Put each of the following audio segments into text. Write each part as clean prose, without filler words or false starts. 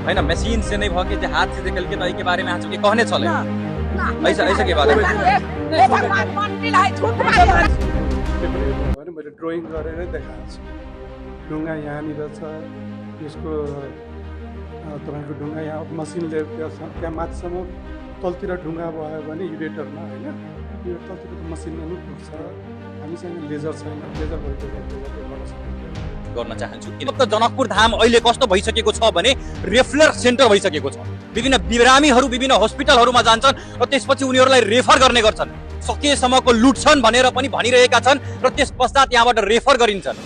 है ना, मशीन से नहीं भागे जो हाथ से निकल के तो के बारे में आज के कहने चले ऐसा ऐसा के बारे में मैले ड्रइङ गरेर देखाएको छु ढुङ्गा यहाँनिर छ यसको तपाईँको ढुङ्गा यहाँ मसिनले त्यहाँ माथिसम्म तलतिर ढुङ्गा भयो भने युरेटरमा होइन यो तलतिर त मसिनले नै पुग्छ हामीसँग लेजर छैन लेजर भएको गर्न सकिन्छ गर्न चाहन्छु किनभने जनकपुर धाम अहिले कस्तो भइसकेको छ भने रेफलर सेन्टर भइसकेको छ विभिन्न बिरामीहरू विभिन्न हस्पिटलहरूमा जान्छन् र त्यसपछि उनीहरूलाई रेफर गर्ने गर्छन् सकेसम्मको लुट्छन् भनेर पनि भनिरहेका छन् र त्यस पश्चात यहाँबाट रेफर गरिन्छन्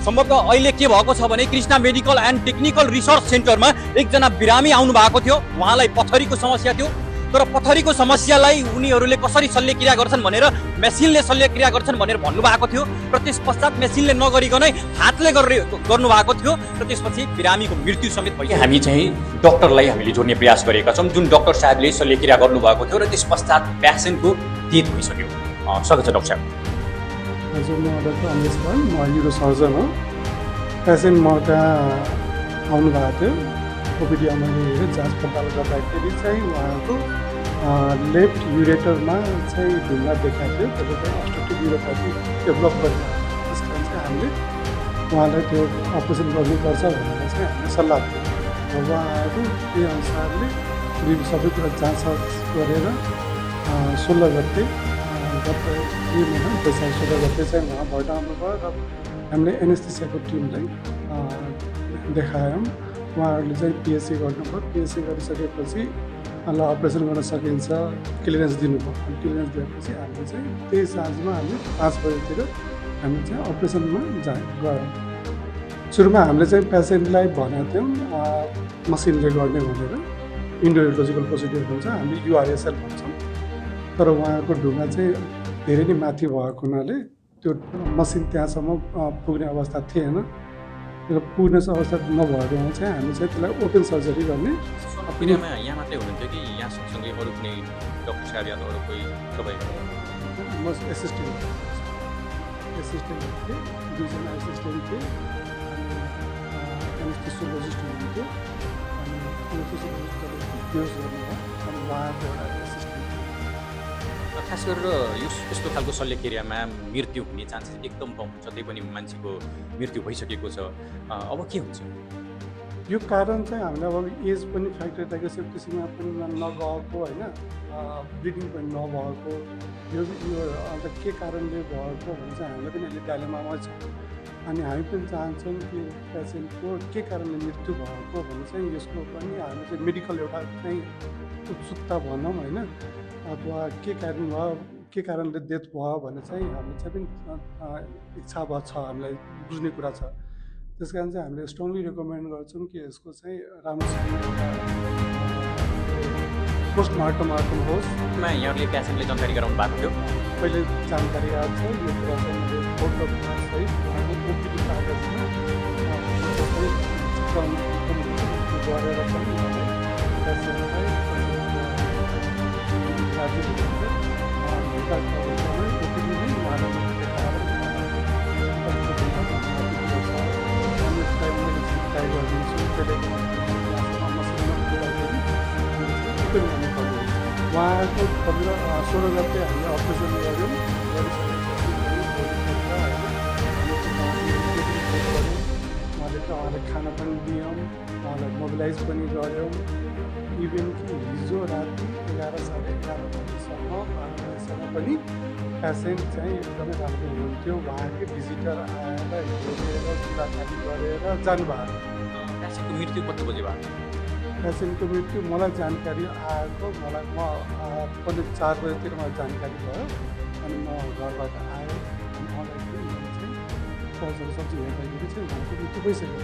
सम्भवतः अहिले के भएको छ भने Krishna medical and technical research सेन्टरमा एकजना बिरामी आउनु भएको थियो उहाँलाई पथरीको समस्या थियो तर पथरीको समस्यालाई उनीहरूले कसरी शल्यक्रिया गर्छन् भनेर मेसिनले शल्यक्रिया गर्छन् भनेर भन्नुभएको थियो र त्यस पश्चात मेसिनले नगरिकनै हातले गर्नु भएको थियो र त्यसपछि बिरामीको मृत्यु समेत भयो हामी चाहिँ डाक्टरलाई हामीले जोड्ने प्रयास गरेका छौँ जुन डाक्टर साहबले शल्यक्रिया गर्नुभएको थियो र त्यस पश्चात पेसेन्टको डेथ भइसक्यो स्वागत छ डाक्टर साहब हजुर म डाक्टर अमरेश पाल म न्युरो सर्जन हो पेसेन्ट म कहाँ आउनुभएको थियो ओपिडीमा मैले हेरेँ जाँच पडताल गर्दाखेरि चाहिँ उहाँको लेफ्ट युरेटरमा चाहिँ ढुङ्गा देखाएको थियो त्यसले चाहिँ अस्ट्रक्टिभ युरोपैथी डेभलप गरेको त्यस कारण चाहिँ हामीले उहाँलाई त्यो अपरेसन गर्नुपर्छ भनेर चाहिँ हामीले सल्लाह दियौँ र उहाँहरू त्यही अनुसारले सबै कुरा जाँच गरेर 16 गते गत के महिना वैशाख 16 गते चाहिँ उहाँ भर्ना आउनुभयो र हामीले एनेस्थेसियाको टिमलाई देखायौँ उहाँहरूले चाहिँ पिएचसी गर्नुभयो पिएचसी गरिसकेपछि ल अपरेसन गर्न सकिन्छ क्लियरेन्स दिनुभयो अनि क्लियरेन्स दिएपछि हामीले चाहिँ त्यही साँझमा हामी 5 बजेतिर हामी चाहिँ अपरेसनमा गयौँ सुरुमा हामीले चाहिँ पेसेन्टलाई भनेको थियौँ मसिनले गर्ने भनेर इन्डोरेडियोलोजिकल प्रोसिड्युर हुन्छ हामीले युआरएसएल भन्छौँ तर उहाँको ढुङ्गा चाहिँ धेरै नै माथि भएको हुनाले त्यो मसिन त्यहाँसम्म पुग्ने अवस्था थिएन र पुग्ने अवस्था नभएकोमा चाहिँ हामी चाहिँ त्यसलाई ओपन सर्जरी गर्ने अपिनियनमा यहाँ मात्रै हुनुहुन्थ्यो कि यहाँ सँगसँगै अरू कुनै डक्टर साहब या अरू कोही तपाईँ म एसिस्टेन्ट थिएँ दुईजना एसिस्टेन्ट थिएँ अनि एनेस्थेसियोलोजिस्ट हुनुहुन्थ्यो अनि एनेस्थेसियोलोजिस्टले बेहोस गर्नुभयो अनि उहाँको एउटा एसिस्टेन्ट खास गरेर यस्तो खालको शल्यक्रियामा मृत्यु हुने चान्सेस एकदम कम हुन्छ त्यही पनि मान्छेको मृत्यु भइसकेको छ अब के हुन्छ यो कारण चाहिँ हामीलाई अब एज पनि फ्याक्टर रहेको सेप्टिसीमा पनि नगएको होइन ब्लिडिङ पनि नभएको यो अन्त के कारणले भएको भने चाहिँ हामीलाई पनि अहिले डायलेमामा छ अनि हामी पनि चाहन्छौँ कि पेसेन्टको के कारणले मृत्यु भएको भने चाहिँ यसको पनि हामी चाहिँ मेडिकल एउटा चाहिँ उत्सुकता भनौँ होइन अथवा के कारण भयो के कारणले डेथ भयो भने चाहिँ हामी चाहिँ पनि इच्छा छ हामीलाई बुझ्ने कुरा छ त्यस कारण चाहिँ हामीले स्ट्रङली रेकमेन्ड गर्छौँ कि यसको चाहिँ राम्रोसँग पोस्टमार्टम होस् यहाँले पेसेन्टले जानकारी गराउनु भएको थियो पहिले जानकारी आएको छ यो कुरा चाहिँ मैले फोटोसहित उहाँको ओपिडी कागजमा गरेर पनि पेसेन्टलाई उहाँको 16 गते हामीले अपरेसन गऱ्यौँ उहाँले त उहाँलाई खाना पनि दियौँ उहाँलाई मोबिलाइज पनि गऱ्यौँ इभन कि हिजो राति 11:30 बजीसम्म पनि पेसेन्ट चाहिँ एकदमै राम्रो हुनुहुन्थ्यो उहाँकै भिजिटर आएर हेरेर कुराकानी गरेर जानुभएको पेसेन्टको मृत्यु कति बजी भयो पेसेन्टको मृत्यु मलाई जानकारी आएको मलाई म पनि 4 बजेतिर मलाई जानकारी भयो अनि म घरबाट आएँ अनि मलाई चाहिँ पहुँचेर सब्जी हेर्दाखेरि चाहिँ उहाँको मृत्यु भइसक्यो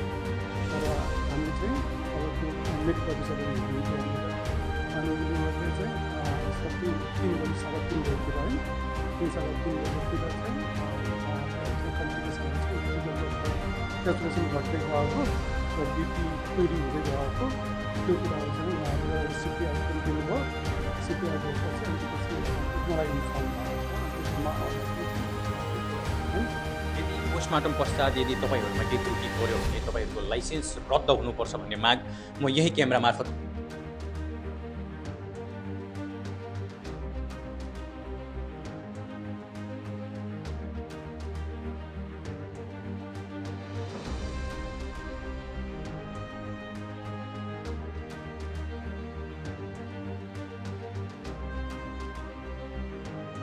तर हामी चाहिँ अब त्यो मेडिकल अफिसरले हुनुहुन्थ्यो अनि उनीहरूले चाहिँ सबै 3 बजी 3:30 बजीतिर है 3:30 बजीतिर चाहिँ कम्प्लिकेसन घट्दै गएको र बिपी क्वेरी हुँदै गएको त्यो कुराहरू चाहिँ उहाँहरूले सिपिआर पनि दिनुभयो सिपिआर दिएपछि अनि त्यसपछि मलाई इन्फर्म भयो पोस्टमार्टम पश्चात यदि तपाईँहरूमा केही त्रुटि पऱ्यो भने तपाईँहरूको लाइसेन्स रद्द हुनुपर्छ भन्ने माग म यही क्यामेरा मार्फत